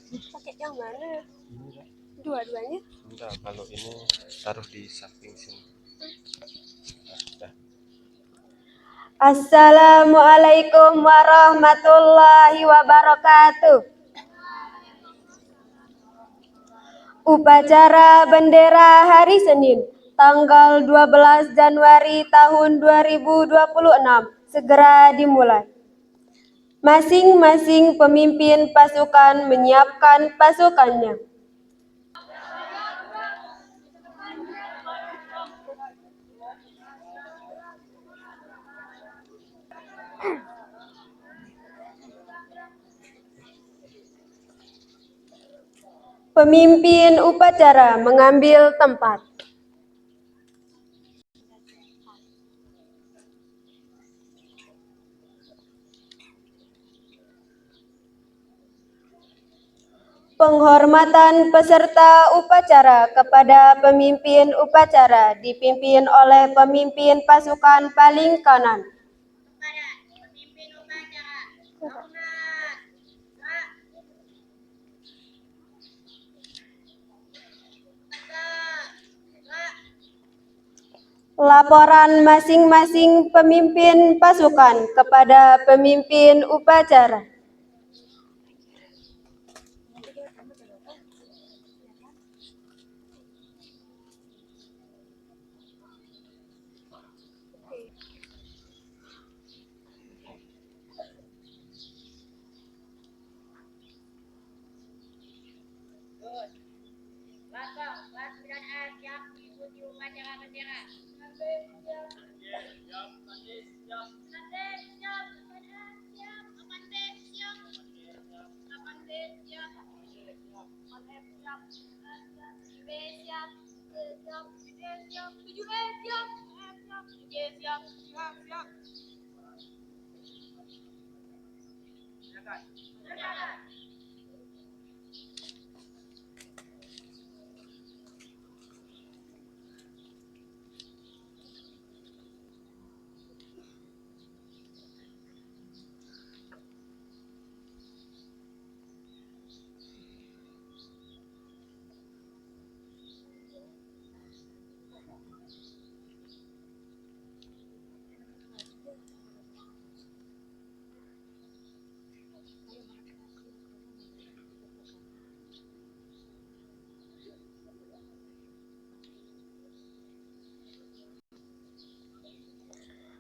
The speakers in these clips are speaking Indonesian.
Pakai yang mana? Ini lah. Dua-duanya? Enggak, kalau ini taruh di samping sini. Nah, Assalamualaikum warahmatullahi wabarakatuh. Upacara bendera hari Senin, tanggal 12 Januari tahun 2026 segera dimulai. Masing-masing pemimpin pasukan menyiapkan pasukannya. Pemimpin upacara mengambil tempat. Penghormatan peserta upacara kepada pemimpin upacara dipimpin oleh pemimpin pasukan paling kanan. Pemimpin upacara, hormat. Laporan masing-masing pemimpin pasukan kepada pemimpin upacara. Kelas 9A siap mengikuti upacara bendera.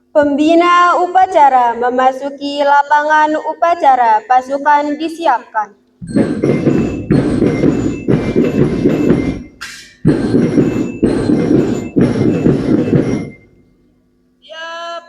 Pembina upacara memasuki lapangan upacara, pasukan disiapkan. Siap,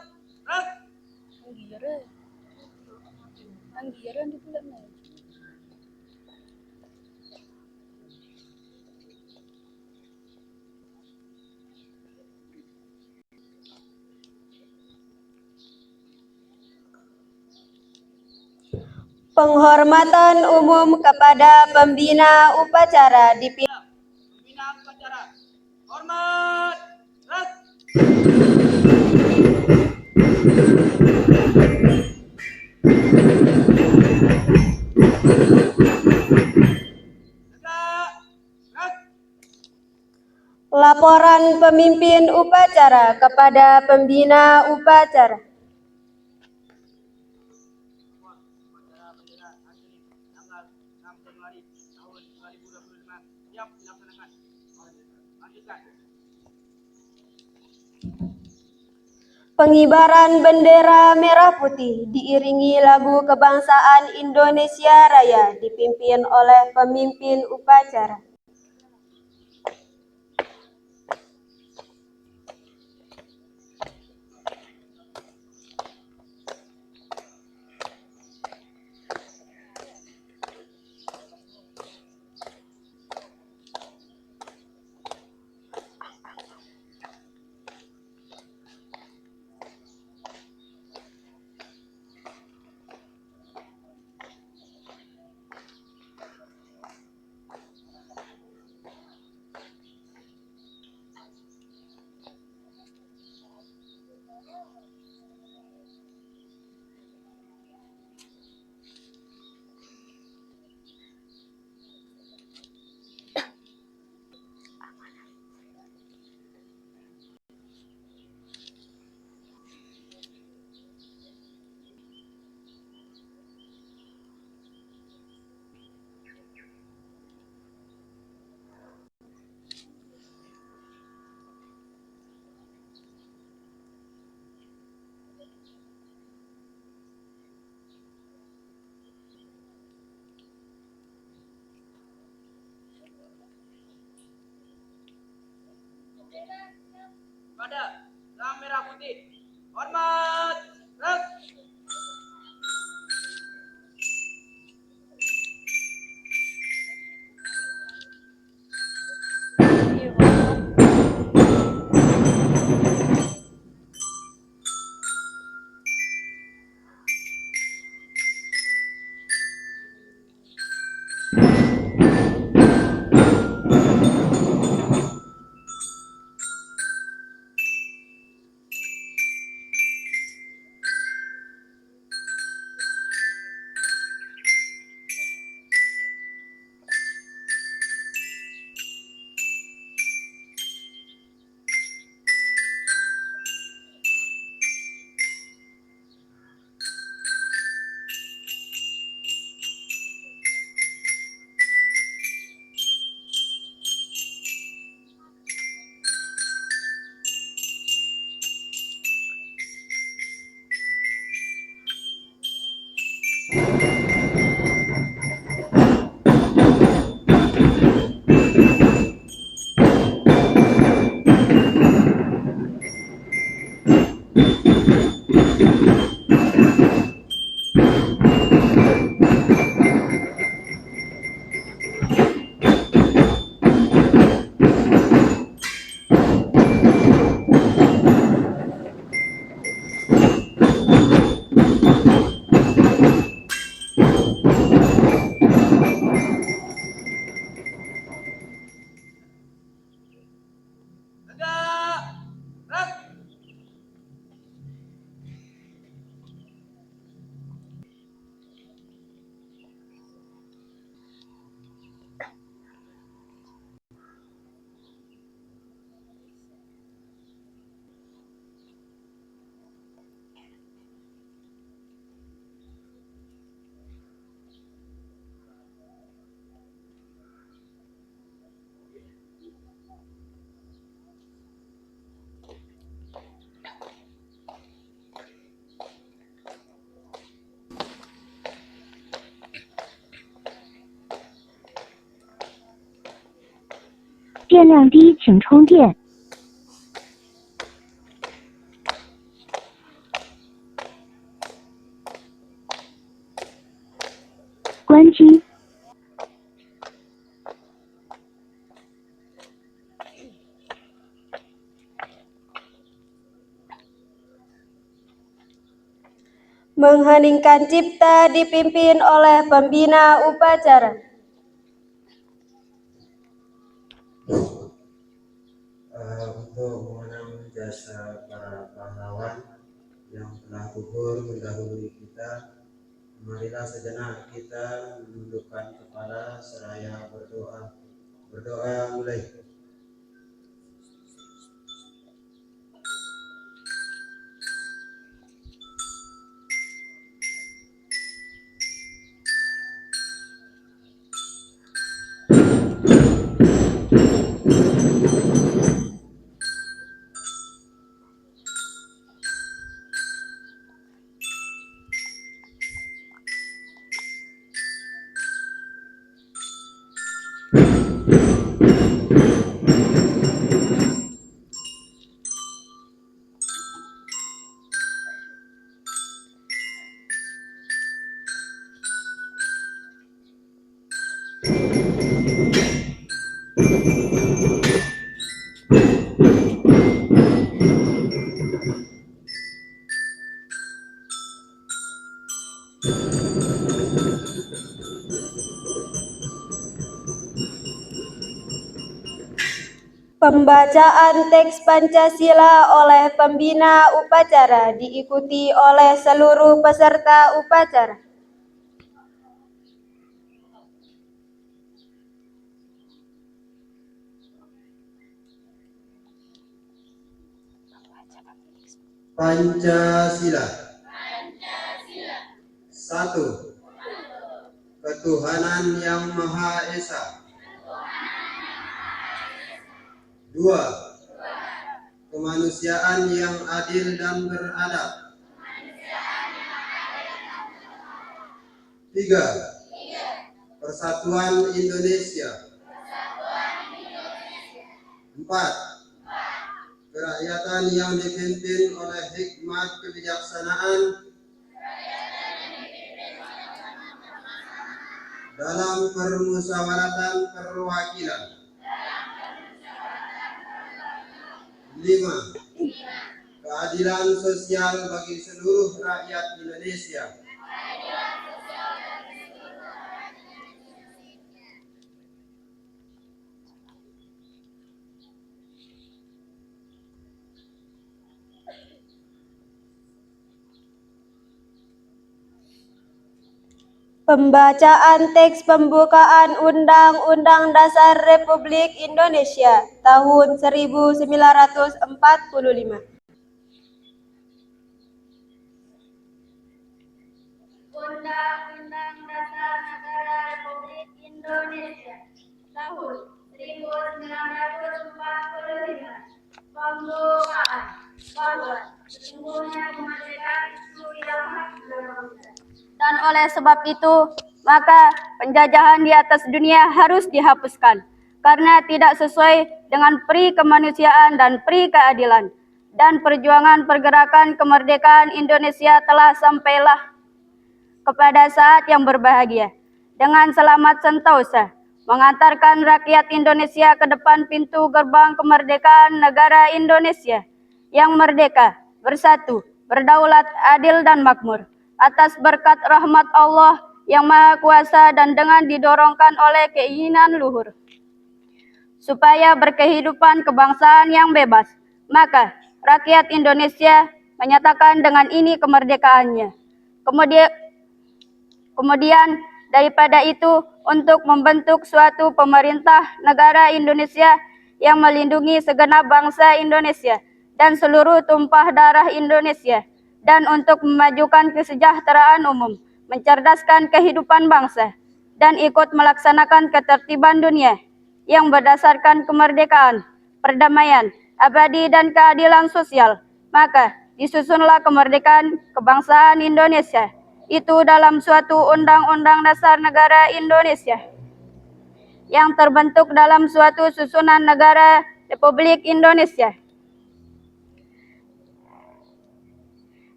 Penghormatan umum kepada pembina upacara dipimpin. pembina upacara, hormat. Laporan pemimpin upacara kepada pembina upacara. Upacara bendera hari ini tanggal 6 Januari tahun 2025 siap dilaksanakan. Lanjutkan. Pengibaran bendera merah putih diiringi lagu kebangsaan Indonesia Raya dipimpin oleh pemimpin upacara. pada sang merah putih. Hormat, gerak. Tegak, gerak.电量低，请充电。关机。Mengheningkan cipta dipimpin oleh pembina upacara. Untuk mengenang jasa para pahlawan yang telah gugur mendahului kita, marilah sejenak kita menundukkan kepala seraya berdoa. Berdoa mulai. Pembacaan teks Pancasila oleh pembina upacara diikuti oleh seluruh peserta upacara. Pancasila. Satu, ketuhanan yang Maha Esa. Dua, kemanusiaan yang adil dan beradab. Tiga, persatuan Indonesia. Empat, kerakyatan yang dipimpin oleh hikmat kebijaksanaan dalam permusyawaratan perwakilan. 5. Keadilan sosial bagi seluruh rakyat Indonesia. Pembacaan teks pembukaan Undang-Undang Dasar Republik Indonesia tahun 1945. Undang-Undang Dasar Negara Republik Indonesia tahun 1945. Pembukaan bahwa sesungguhnya kemerdekaan itu ialah hak berbangsa. Dan oleh sebab itu, maka penjajahan di atas dunia harus dihapuskan karena tidak sesuai dengan peri kemanusiaan dan peri keadilan. Dan perjuangan pergerakan kemerdekaan Indonesia telah sampailah kepada saat yang berbahagia dengan selamat sentosa mengantarkan rakyat Indonesia ke depan pintu gerbang kemerdekaan negara Indonesia yang merdeka, bersatu, berdaulat, adil dan makmur atas berkat rahmat Allah yang Maha Kuasa dan dengan didorongkan oleh keinginan luhur supaya berkehidupan kebangsaan yang bebas. Maka rakyat Indonesia menyatakan dengan ini kemerdekaannya. Kemudian daripada itu, untuk membentuk suatu pemerintah negara Indonesia yang melindungi segenap bangsa Indonesia dan seluruh tumpah darah Indonesia, dan untuk memajukan kesejahteraan umum, mencerdaskan kehidupan bangsa, dan ikut melaksanakan ketertiban dunia yang berdasarkan kemerdekaan, perdamaian, abadi, dan keadilan sosial. Maka disusunlah kemerdekaan kebangsaan Indonesia itu dalam suatu Undang-Undang Dasar Negara Indonesia yang terbentuk dalam suatu susunan negara Republik Indonesia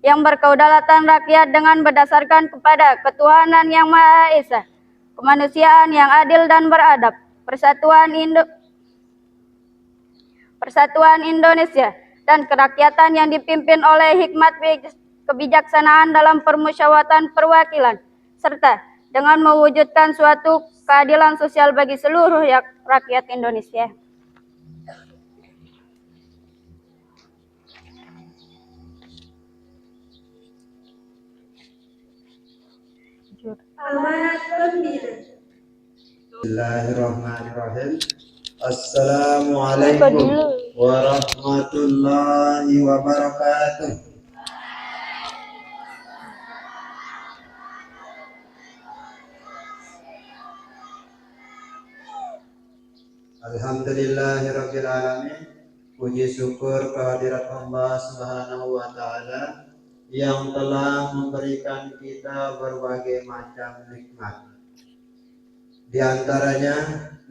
yang berkedaulatan rakyat dengan berdasarkan kepada ketuhanan yang Maha Esa, kemanusiaan yang adil dan beradab, persatuan Indonesia, dan kerakyatan yang dipimpin oleh hikmat kebijaksanaan dalam permusyawaratan perwakilan, serta dengan mewujudkan suatu keadilan sosial bagi seluruh rakyat Indonesia. Amanat pembina. Bismillahirrahmanirrahim. Assalamualaikum warahmatullahi wabarakatuh. Alhamdulillahirabbil alamin. Puji syukur kehadirat Allah Subhanahu wa taala yang telah memberikan kita berbagai macam nikmat. Di antaranya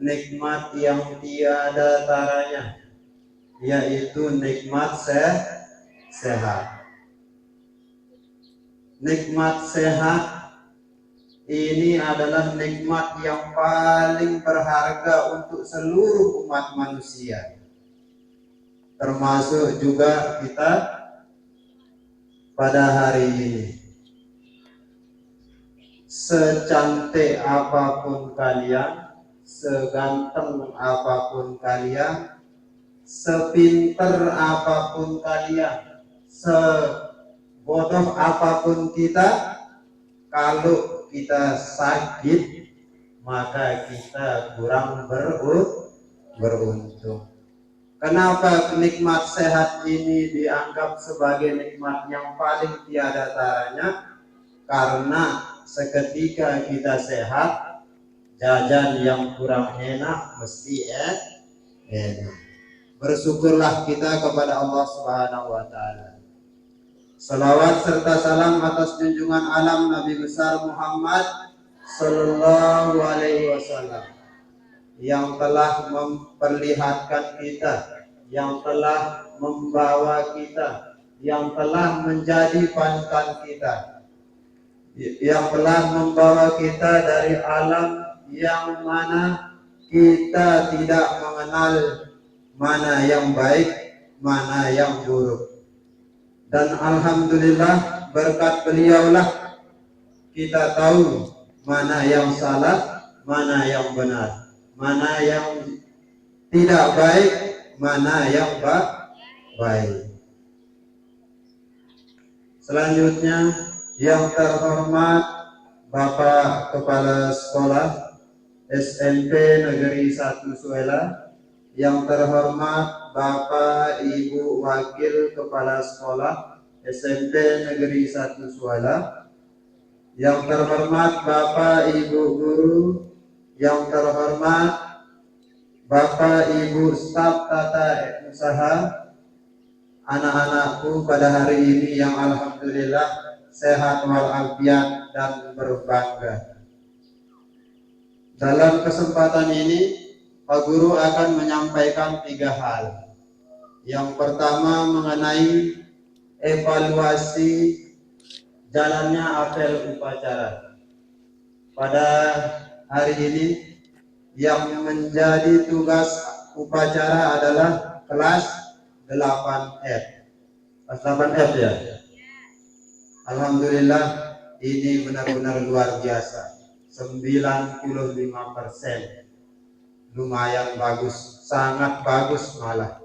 nikmat yang tiada taranya, yaitu nikmat sehat. Nikmat sehat ini adalah nikmat yang paling berharga untuk seluruh umat manusia, termasuk juga kita pada hari ini. Secantik apapun kalian, seganteng apapun kalian, sepinter apapun kalian, sebodoh apapun kita, kalau kita sakit, maka kita kurang beruntung. Kenapa nikmat sehat ini dianggap sebagai nikmat yang paling tiada taranya? Karena seketika kita sehat, jajan yang kurang enak mesti enak. Bersyukurlah kita kepada Allah Subhanahu wa taala. Salawat serta salam atas junjungan alam Nabi besar Muhammad sallallahu alaihi wasallam yang telah memperlihatkan kita, yang telah membawa kita, yang telah menjadi panutan kita, yang telah membawa kita dari alam yang mana kita tidak mengenal mana yang baik, mana yang buruk. Dan alhamdulillah berkat beliaulah kita tahu mana yang salah, mana yang benar, mana yang tidak baik, mana yang baik. Selanjutnya, yang terhormat Bapak Kepala Sekolah SMP Negeri 1 Suela, yang terhormat Bapak Ibu Wakil Kepala Sekolah SMP Negeri 1 Suela, yang terhormat Bapak Ibu Guru, yang terhormat Bapak Ibu staf tata usaha, anak-anakku pada hari ini yang alhamdulillah sehat walafiat dan berbangga. Dalam kesempatan ini, Pak Guru akan menyampaikan 3 hal. Yang pertama mengenai evaluasi jalannya apel upacara. Pada hari ini, yang menjadi tugas upacara adalah kelas 8F. Kelas 8F ya? Alhamdulillah, ini benar-benar luar biasa. 95%. Lumayan bagus, sangat bagus malah.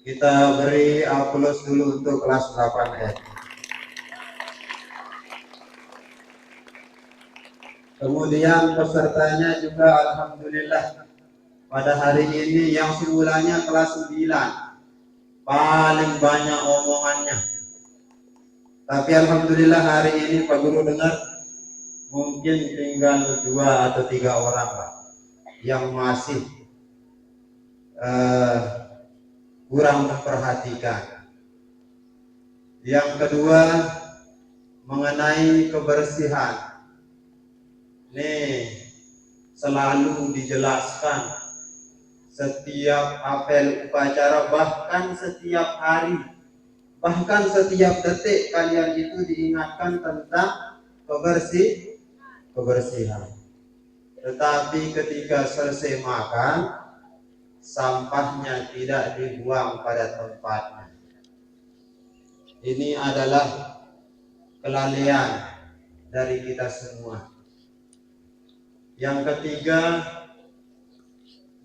Kita beri aplaus dulu untuk kelas 8F. Kemudian pesertanya juga alhamdulillah pada hari ini yang semulanya kelas 9 paling banyak omongannya. Tapi alhamdulillah hari ini Pak Guru dengar mungkin tinggal 2 atau 3 orang Pak yang masih kurang memperhatikan. Yang kedua mengenai kebersihan. Nih selalu dijelaskan setiap apel upacara, bahkan setiap hari, bahkan setiap detik kalian itu diingatkan tentang kebersihan. Tetapi ketika selesai makan, sampahnya tidak dibuang pada tempatnya. Ini adalah kelalaian dari kita semua. Yang ketiga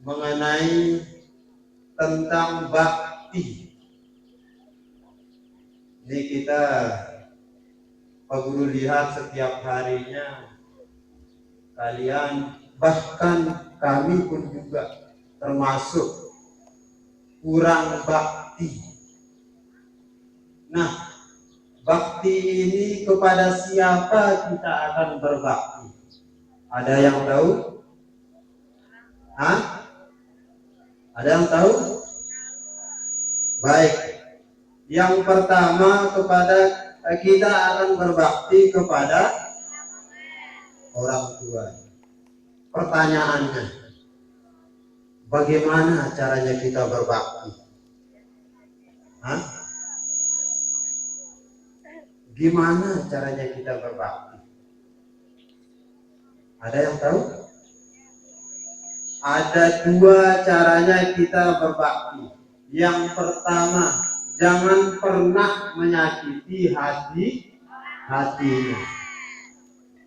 mengenai tentang bakti. Ini kita Pak Guru lihat setiap harinya kalian, bahkan kami pun juga termasuk kurang bakti. Nah, bakti ini kepada siapa kita akan berbakti? Ada yang tahu? Hah? Ada yang tahu? Baik. Yang pertama kepada kita akan berbakti kepada orang tua. Pertanyaannya, bagaimana caranya kita berbakti? Hah? Gimana caranya kita berbakti? Ada yang tahu? Ada 2 caranya kita berbakti. Yang pertama, jangan pernah menyakiti hatinya.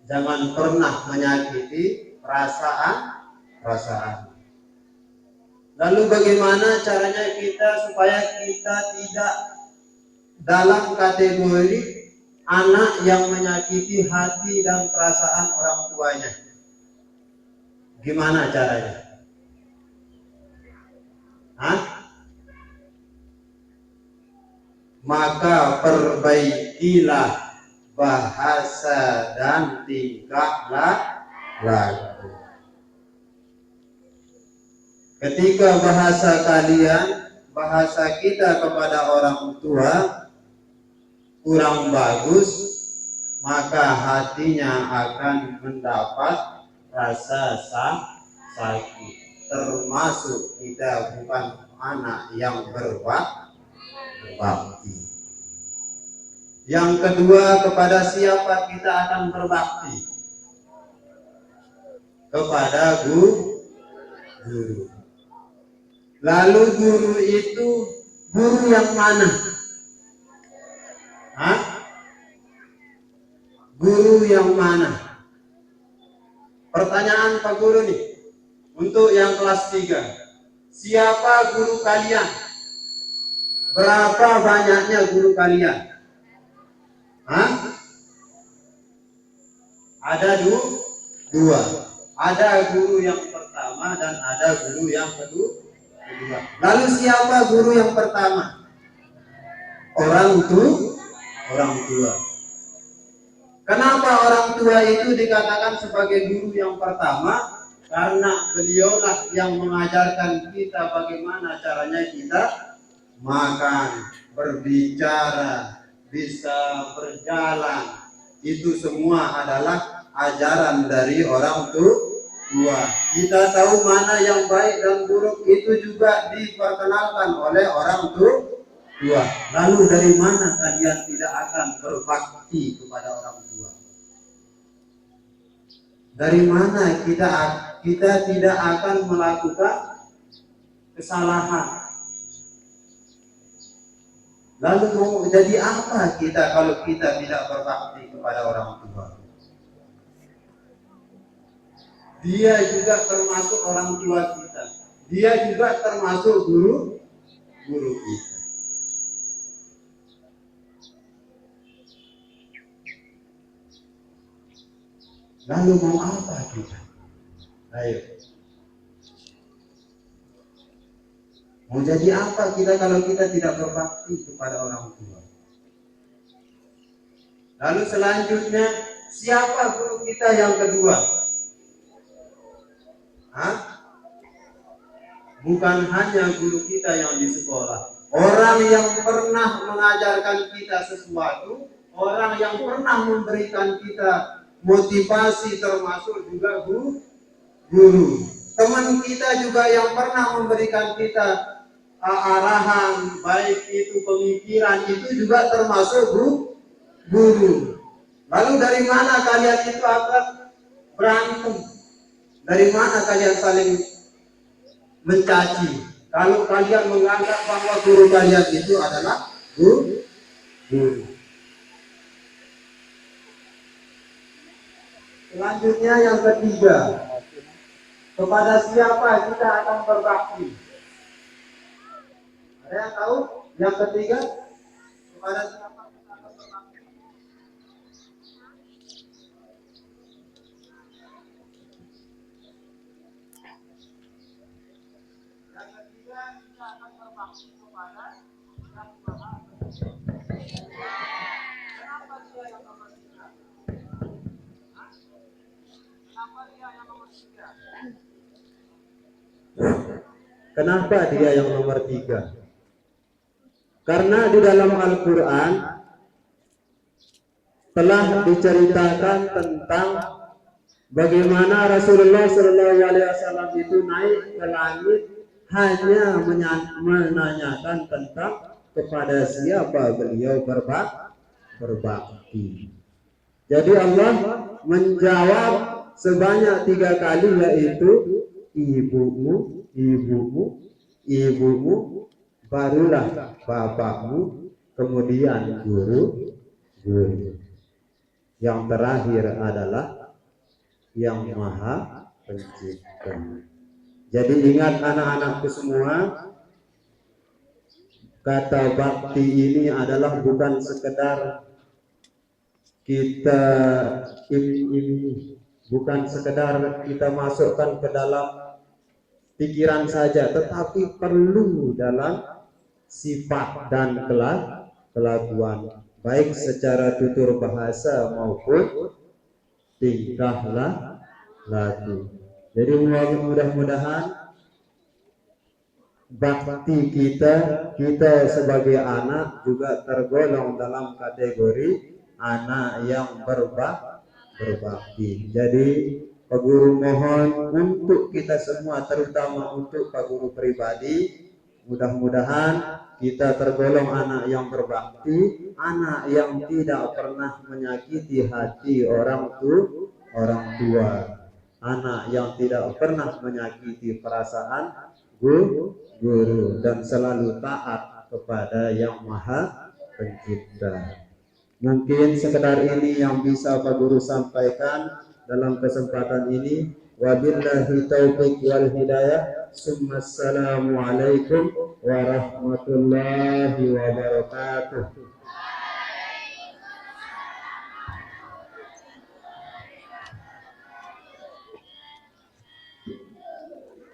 Jangan pernah menyakiti perasaan. Lalu bagaimana caranya kita supaya kita tidak dalam kategori anak yang menyakiti hati dan perasaan orang tuanya? Gimana caranya? Hah? Maka perbaikilah bahasa dan tingkah laku. Ketika bahasa kalian, bahasa kita kepada orang tua kurang bagus, maka hatinya akan mendapat rasa sakit. Termasuk kita bukan anak yang berbakti. Yang kedua, kepada siapa kita akan berbakti? Kepada guru. Lalu guru itu guru yang mana? Hah? Guru yang mana? Pertanyaan Pak Guru nih. Untuk yang kelas 3. Siapa guru kalian? Berapa banyaknya guru kalian? Hah? Ada dua. Ada guru yang pertama dan ada guru yang kedua. Lalu siapa guru yang pertama? Orang tua. Kenapa orang tua itu dikatakan sebagai guru yang pertama? Karena beliaulah yang mengajarkan kita bagaimana caranya kita makan, berbicara, bisa berjalan. Itu semua adalah ajaran dari orang tua. Kita tahu mana yang baik dan buruk, itu juga diperkenalkan oleh orang tua. Lalu dari mana kalian tidak akan berbakti kepada orang tua? Dari mana kita tidak akan melakukan kesalahan? Lalu mau jadi apa kita kalau kita tidak berbakti kepada orang tua? Dia juga termasuk orang tua kita. Dia juga termasuk guru kita. Lalu mau apa kita? Ayo. Mau jadi apa kita kalau kita tidak berbakti kepada orang tua? Lalu selanjutnya, siapa guru kita yang kedua? Hah? Bukan hanya guru kita yang di sekolah. Orang yang pernah mengajarkan kita sesuatu, orang yang pernah memberikan kita motivasi, termasuk juga guru. Teman kita juga yang pernah memberikan kita arahan, baik itu pemikiran, itu juga termasuk guru. Lalu dari mana kalian itu akan berantem? Dari mana kalian saling mencaci? Kalau kalian menganggap bahwa guru kalian itu adalah guru. Selanjutnya yang ketiga, kepada siapa kita akan berbakti? Ada yang tahu? Yang ketiga, kepada siapa kita akan berbakti? Yang ketiga, kita akan berbakti kepada Yang Maha Pencipta. Kenapa dia yang nomor 3? Kenapa dia yang nomor 3? Karena di dalam Al-Quran telah diceritakan tentang bagaimana Rasulullah SAW itu naik ke langit hanya menanyakan tentang kepada siapa beliau berbakti. Jadi Allah menjawab sebanyak 3 kali, yaitu ibumu, barulah bapakmu, kemudian guru. Yang terakhir adalah Yang Maha Pencipta. Jadi ingat anak-anakku semua, kata bakti ini adalah bukan sekedar kita bukan sekedar kita masukkan ke dalam pikiran saja, tetapi perlu dalam sifat dan kelakuan, baik secara tutur bahasa maupun tingkah laku. Jadi mudah-mudahan bakti kita sebagai anak juga tergolong dalam kategori anak yang berbakti. Jadi Pak Guru mohon untuk kita semua, terutama untuk Pak Guru pribadi, Mudah-mudahan kita tergolong anak yang berbakti, anak yang tidak pernah menyakiti hati orang tua, anak yang tidak pernah menyakiti perasaan guru, dan selalu taat kepada Yang Maha Pencipta. Mungkin sekedar ini yang bisa Pak Guru sampaikan dalam kesempatan ini. Wabillahi taufiq wal hidayah. Assalamualaikum warahmatullahi wabarakatuh.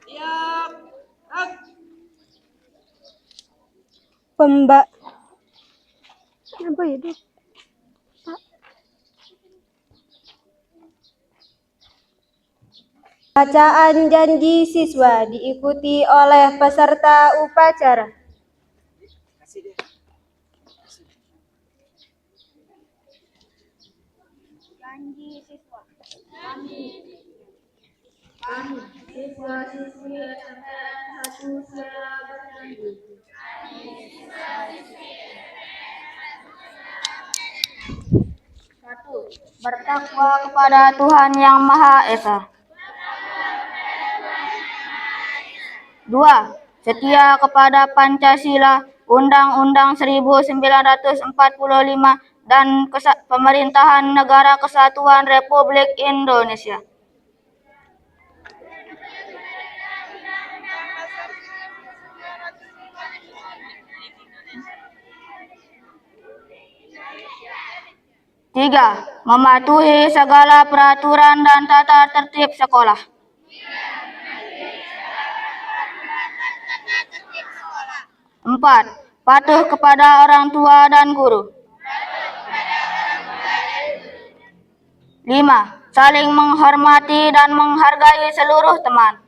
Siap. Gerak. Apa itu? Bacaan janji siswa diikuti oleh peserta upacara. Janji siswa. Kami, siswa-siswi SMPN 1 Suela berjanji. Satu, bertakwa kepada Tuhan Yang Maha Esa. 2. Setia kepada Pancasila, Undang-Undang 1945 dan Pemerintahan Negara Kesatuan Republik Indonesia. 3. Mematuhi segala peraturan dan tata tertib sekolah. 4. Patuh kepada orang tua dan guru. 5. Saling menghormati dan menghargai seluruh teman.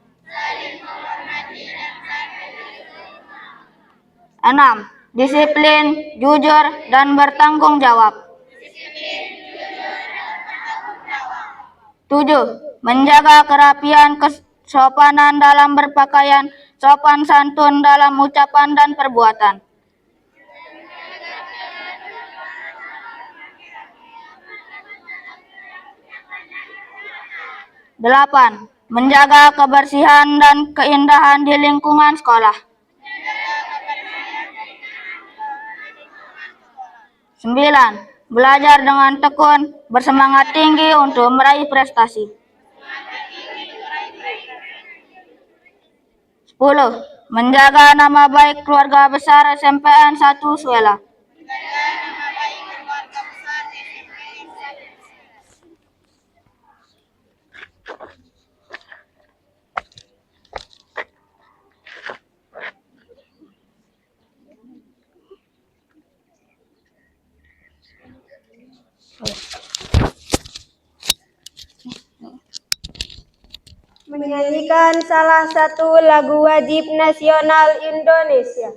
6. Disiplin, jujur, dan bertanggung jawab. 7. Menjaga kerapian, kesopanan dalam berpakaian, sopan santun dalam ucapan dan perbuatan. 8. Menjaga kebersihan dan keindahan di lingkungan sekolah. 9. Belajar dengan tekun, bersemangat tinggi untuk meraih prestasi. 10. Menjaga nama baik keluarga besar SMPN 1 Suela. Menyanyikan salah satu lagu wajib nasional Indonesia.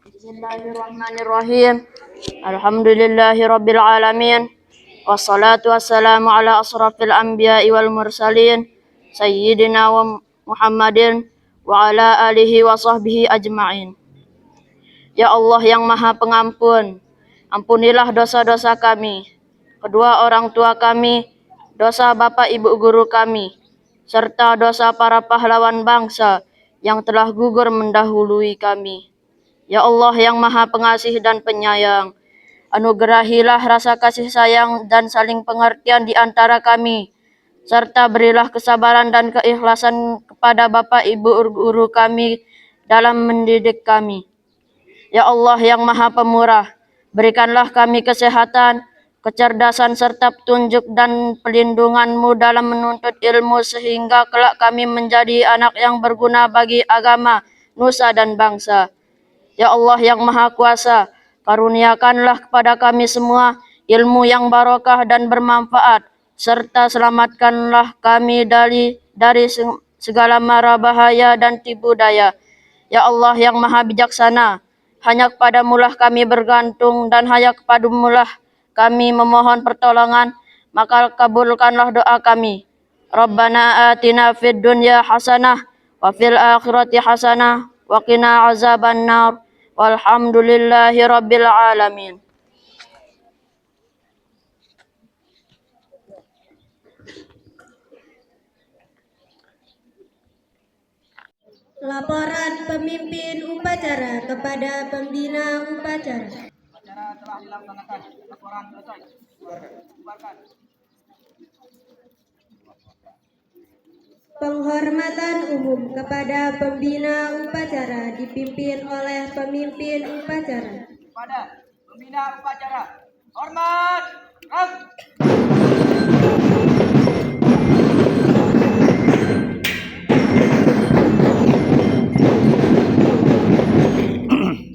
Bismillahirrahmanirrahim. Alhamdulillahirabbil alamin. Wassalatu wassalamu ala asrafil anbiya'i wal mursalin sayyidina wa Muhammadin wa ala alihi wa sahbihi ajma'in. Ya Allah yang Maha Pengampun, ampunilah dosa-dosa kami, kedua orang tua kami, dosa bapak ibu guru kami, serta dosa para pahlawan bangsa yang telah gugur mendahului kami. Ya Allah yang Maha Pengasih dan Penyayang, anugerahilah rasa kasih sayang dan saling pengertian di antara kami, serta berilah kesabaran dan keikhlasan kepada bapak ibu guru kami dalam mendidik kami. Ya Allah yang Maha Pemurah, berikanlah kami kesehatan, kecerdasan serta petunjuk dan pelindungan-Mu dalam menuntut ilmu sehingga kelak kami menjadi anak yang berguna bagi agama, nusa dan bangsa. Ya Allah yang Maha Kuasa, karuniakanlah kepada kami semua ilmu yang barokah dan bermanfaat, serta selamatkanlah kami dari segala mara bahaya dan tipu daya. Ya Allah yang Maha Bijaksana, hanya kepadamu-lah kami bergantung dan hanya kepadamu-lah kami memohon pertolongan, maka kabulkanlah doa kami. Rabbana atina fid dunya hasanah wa fil akhirati hasanah wa qina azabannar. Walhamdulillahi rabbil alamin. Laporan pemimpin upacara kepada pembina upacara. Acara telah dilaksanakan. Laporan selesai. Bubarkan. Penghormatan umum kepada pembina upacara dipimpin oleh pemimpin upacara. Pada pembina upacara. Hormat. Rak.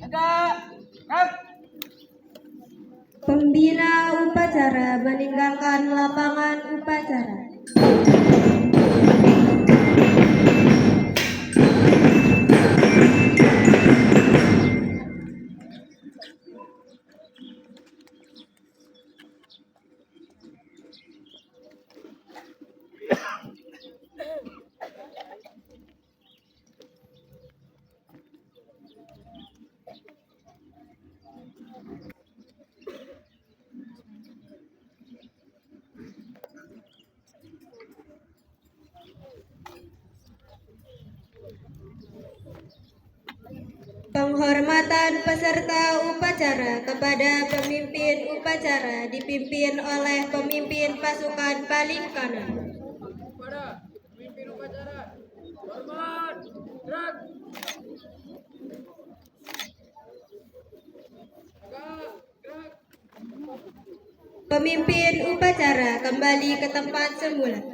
Tegak. Rak. Pembina upacara meninggalkan lapangan upacara. Penghormatan peserta upacara kepada pemimpin upacara dipimpin oleh pemimpin pasukan paling kanan. Pada pemimpin upacara. Hormat. Rak. Tegak. Rak. Pemimpin upacara kembali ke tempat semula.